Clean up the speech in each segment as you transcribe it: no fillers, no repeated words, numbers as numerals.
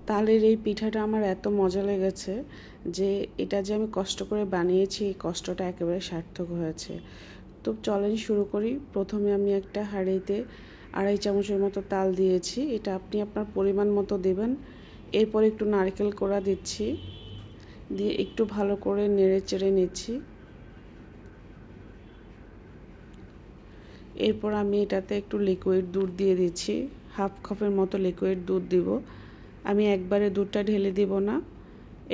তালের এই পিঠাটা আমার এত মজা লেগেছে যে এটা যে আমি কষ্ট করে বানিয়েছি এই কষ্টটা একেবারে সার্থক হয়েছে। তো চলেন শুরু করি। প্রথমে আমি একটা হাঁড়িতে 2.5 চামচের মতো তাল দিয়েছি, এটা আপনি আপনার পরিমাণ মতো দেবেন। এরপর একটু নারকেল কোড়া দিচ্ছি, দিয়ে একটু ভালো করে নেড়ে চেড়ে নিচ্ছি। এরপর আমি এটাতে একটু লিকুইড দুধ দিয়ে দিচ্ছি, 1/2 কাপের মতো লিকুইড দুধ দিব। আমি একবারে দুধটা ঢেলে দিব না,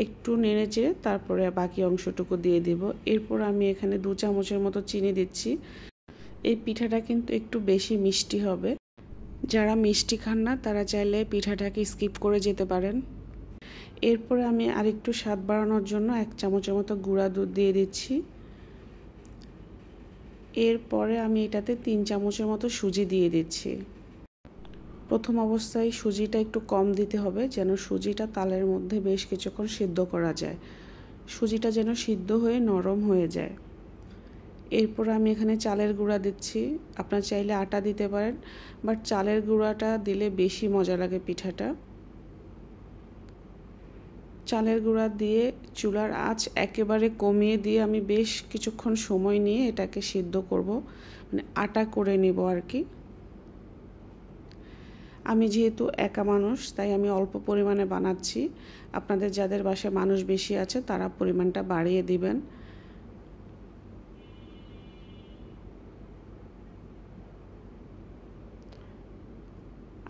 একটু নেড়ে চেড়ে তারপরে বাকি অংশটুকু দিয়ে দিব। এরপর আমি এখানে 2 চামচের মতো চিনি দিচ্ছি। এই পিঠাটা কিন্তু একটু বেশি মিষ্টি হবে, যারা মিষ্টি খান না তারা চাইলে পিঠাটাকে স্কিপ করে যেতে পারেন। এরপরে আমি আরেকটু স্বাদ বাড়ানোর জন্য 1 চামচের মতো গুঁড়া দুধ দিয়ে দিচ্ছি। এরপরে আমি এটাতে 3 চামচের মতো সুজি দিয়ে দিচ্ছি। প্রথম অবস্থায় সুজিটা একটু কম দিতে হবে, যেন সুজিটা তালের মধ্যে বেশ কিছুক্ষণ সিদ্ধ করা যায়, সুজিটা যেন সিদ্ধ হয়ে নরম হয়ে যায়। এরপর আমি এখানে চালের গুঁড়া দিচ্ছি, আপনারা চাইলে আটা দিতে পারেন, বাট চালের গুঁড়াটা দিলে বেশি মজা লাগে পিঠাটা। চালের গুঁড়া দিয়ে চুলার আঁচ একেবারে কমিয়ে দিয়ে আমি বেশ কিছুক্ষণ সময় নিয়ে এটাকে সিদ্ধ করব, মানে আটা করে নেব আর কি। আমি যেহেতু একা মানুষ তাই আমি অল্প পরিমাণে বানাচ্ছি, আপনাদের যাদের বাসায় মানুষ বেশি আছে তারা পরিমাণটা বাড়িয়ে দিবেন।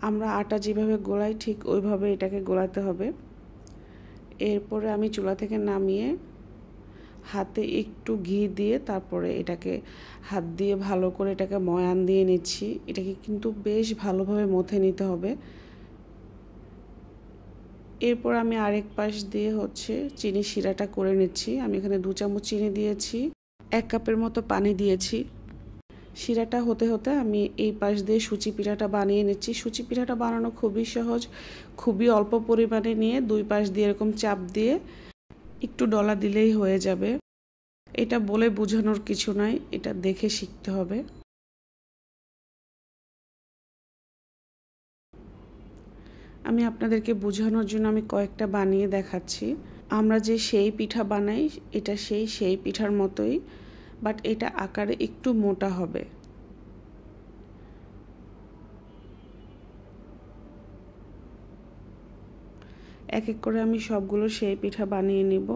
আমরা আটা যেভাবে গোলাই ঠিক ওইভাবে এটাকে গোলাতে হবে। এরপরে আমি চুলা থেকে নামিয়ে হাতে একটু ঘি দিয়ে তারপরে এটাকে হাত দিয়ে ভালো করে এটাকে ময়ান দিয়ে নিচ্ছি। এটাকে কিন্তু বেশ ভালোভাবে মথে নিতে হবে। এরপর আমি আরেক পাশ দিয়ে চিনি শিরাটা করে নিচ্ছি। আমি এখানে 2 চামচ চিনি দিয়েছি, 1 কাপের মতো পানি দিয়েছি। শিরাটা হতে হতে আমি এই পাশ দিয়ে সুচি পিঠাটা বানিয়ে নিচ্ছি। সুচি পিঠাটা বানানো খুবই সহজ, খুবই অল্প পরিমাণে নিয়ে 2 পাশ দিয়ে এরকম চাপ দিয়ে একটু ডলা দিলেই হয়ে যাবে। এটা বলে বোঝানোর কিছু নাই, এটা দেখে শিখতে হবে। আমি আপনাদেরকে বোঝানোর জন্য আমি কয়েকটা বানিয়ে দেখাচ্ছি। আমরা যে সেই পিঠা বানাই এটা সেই পিঠার মতোই, বাট এটা আকারে একটু মোটা হবে। এক এক করে আমি সবগুলো সেই পিঠা বানিয়ে নিব।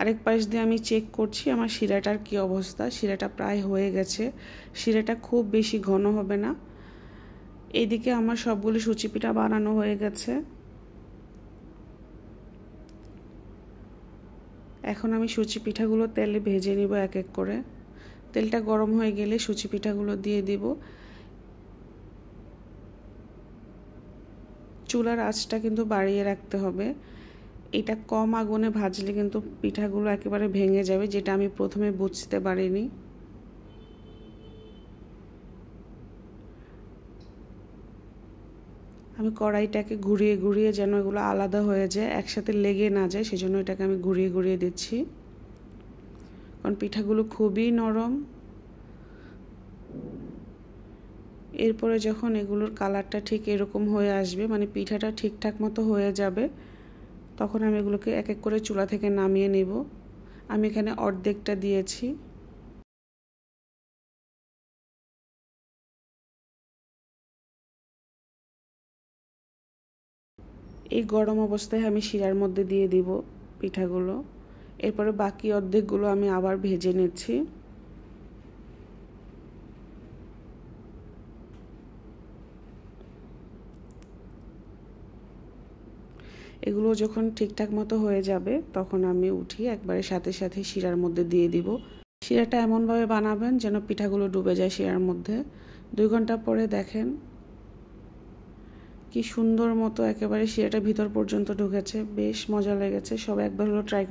আরেক পাশ দিয়ে আমি চেক করছি আমার শিরাটার কি অবস্থা। শিরাটা প্রায় হয়ে গেছে, শিরাটা খুব বেশি ঘন হবে না। এইদিকে আমার সবগুলো সুচি পিঠা বানানো হয়ে গেছে। এখন আমি সুচি পিঠাগুলো তেলে ভেজে নিব এক এক করে। তেলটা গরম হয়ে গেলে সুচি পিঠাগুলো দিয়ে দিব। চুলার আঁচটা কিন্তু বাড়িয়ে রাখতে হবে, এটা কম আগুনে ভাজলে কিন্তু পিঠাগুলো একেবারে ভেঙে যাবে, যেটা আমি প্রথমে বুঝতে পারিনি। আমি কড়াইটাকে ঘুরিয়ে ঘুরিয়ে যেন এগুলো আলাদা হয়ে যায়, একসাথে লেগে না যায়, সেজন্য এটাকে আমি ঘুরিয়ে ঘুরিয়ে দিচ্ছি, কারণ পিঠাগুলো খুবই নরম। এরপরে যখন এগুলোর কালারটা ঠিক এরকম হয়ে আসবে, মানে পিঠাটা ঠিকঠাক মতো হয়ে যাবে, তখন আমি এগুলোকে এক এক করে চুলা থেকে নামিয়ে নেব। আমি এখানে অর্ধেকটা দিয়েছি। এই গরম অবস্থায় আমি শিরার মধ্যে দিয়ে দিব পিঠাগুলো। এরপরে বাকি অর্ধেকগুলো আমি আবার ভেজে নিচ্ছি। এগুলো যখন ঠিকঠাক মতো হয়ে যাবে তখন আমি উঠিয়ে একবারে সাথে সাথে শিরার মধ্যে দিয়ে দিব। শিরাটা এমনভাবে বানাবেন যেন পিঠাগুলো ডুবে যায় শিরার মধ্যে। 2 ঘন্টা পরে দেখেন কি সুন্দর মতো একেবারে শিরাটা ভিতর পর্যন্ত ঢুকেছে, বেশ মজা লেগেছে। সবাই একবার হলো ট্রাই